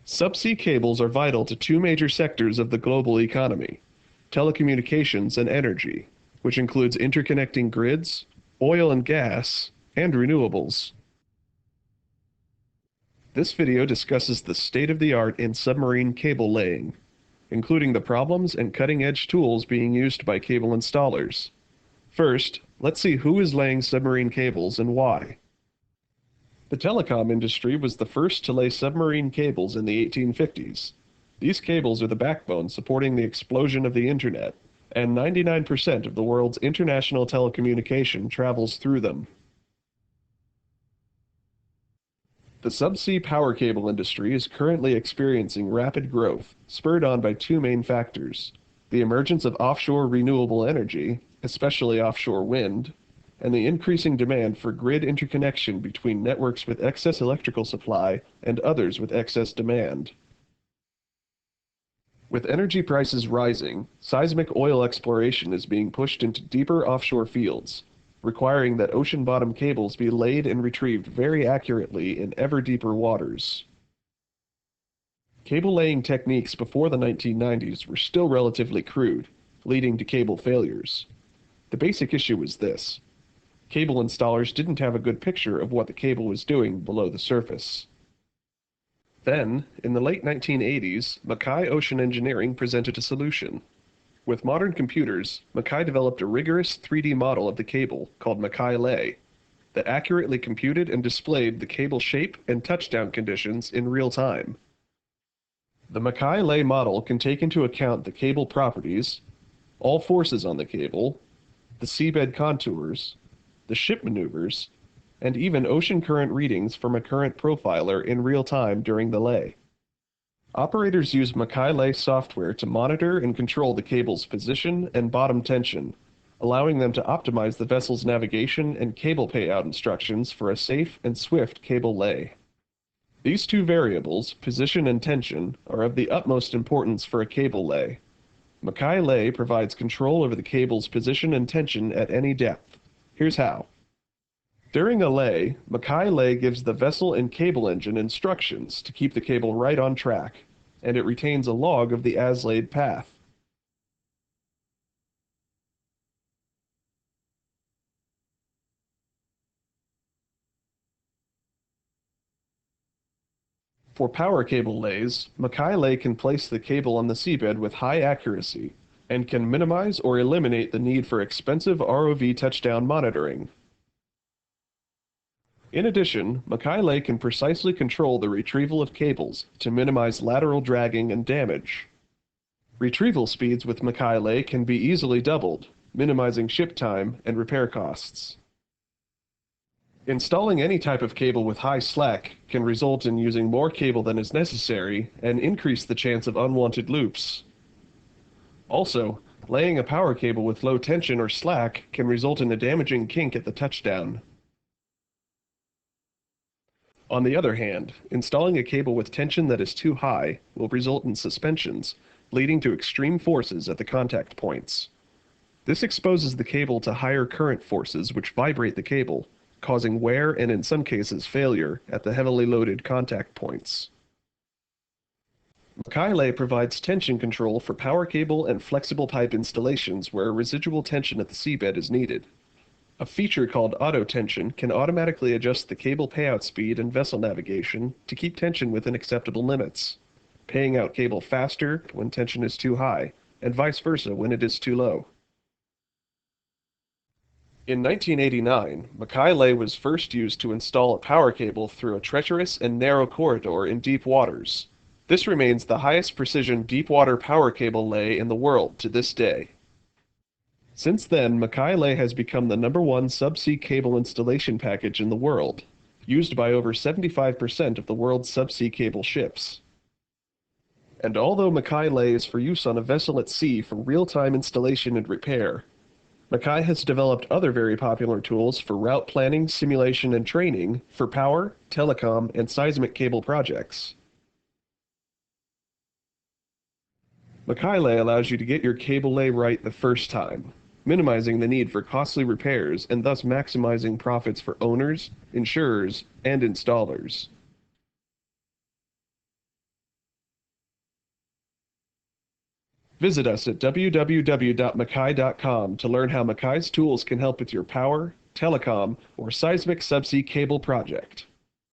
Subsea cables are vital to two major sectors of the global economy: telecommunications and energy, which includes interconnecting grids, oil and gas, and renewables. This video discusses the state-of-the-art in submarine cable laying, including the problems and cutting-edge tools being used by cable installers. First, let's see who is laying submarine cables and why. The telecom industry was the first to lay submarine cables in the 1850s. These cables are the backbone supporting the explosion of the internet, and 99% of the world's international telecommunication travels through them. The subsea power cable industry is currently experiencing rapid growth, spurred on by two main factors: the emergence of offshore renewable energy, especially offshore wind, and the increasing demand for grid interconnection between networks with excess electrical supply and others with excess demand. With energy prices rising, seismic oil exploration is being pushed into deeper offshore fields, requiring that ocean bottom cables be laid and retrieved very accurately in ever deeper waters. Cable laying techniques before the 1990s were still relatively crude, leading to cable failures. The basic issue was this: cable installers didn't have a good picture of what the cable was doing below the surface. Then, in the late 1980s, Makai Ocean Engineering presented a solution. With modern computers, Makai developed a rigorous 3D model of the cable called MakaiLay that accurately computed and displayed the cable shape and touchdown conditions in real time. The MakaiLay model can take into account the cable properties, all forces on the cable, the seabed contours, the ship maneuvers, and even ocean current readings from a current profiler in real time during the lay. Operators use MakaiLay software to monitor and control the cable's position and bottom tension, allowing them to optimize the vessel's navigation and cable payout instructions for a safe and swift cable lay. These two variables, position and tension, are of the utmost importance for a cable lay. MakaiLay provides control over the cable's position and tension at any depth. Here's how. During a lay, MakaiLay gives the vessel and cable engine instructions to keep the cable right on track, and it retains a log of the as-laid path. For power cable lays, MakaiLay can place the cable on the seabed with high accuracy, and can minimize or eliminate the need for expensive ROV touchdown monitoring. In addition, MakaiLay can precisely control the retrieval of cables to minimize lateral dragging and damage. Retrieval speeds with MakaiLay can be easily doubled, minimizing ship time and repair costs. Installing any type of cable with high slack can result in using more cable than is necessary and increase the chance of unwanted loops. Also, laying a power cable with low tension or slack can result in a damaging kink at the touchdown. On the other hand, installing a cable with tension that is too high will result in suspensions, leading to extreme forces at the contact points. This exposes the cable to higher current forces which vibrate the cable, causing wear and in some cases failure at the heavily loaded contact points. MakaiLay provides tension control for power cable and flexible pipe installations where residual tension at the seabed is needed. A feature called auto tension can automatically adjust the cable payout speed and vessel navigation to keep tension within acceptable limits, paying out cable faster when tension is too high, and vice versa when it is too low. In 1989, MakaiLay was first used to install a power cable through a treacherous and narrow corridor in deep waters. This remains the highest precision deep-water power cable lay in the world to this day. Since then, MakaiLay has become the #1 subsea cable installation package in the world, used by over 75% of the world's subsea cable ships. And although MakaiLay is for use on a vessel at sea for real-time installation and repair, Makai has developed other very popular tools for route planning, simulation, and training for power, telecom, and seismic cable projects. MakaiLay allows you to get your cable lay right the first time, minimizing the need for costly repairs and thus maximizing profits for owners, insurers, and installers. Visit us at www.makai.com to learn how Makai's tools can help with your power, telecom, or seismic subsea cable project.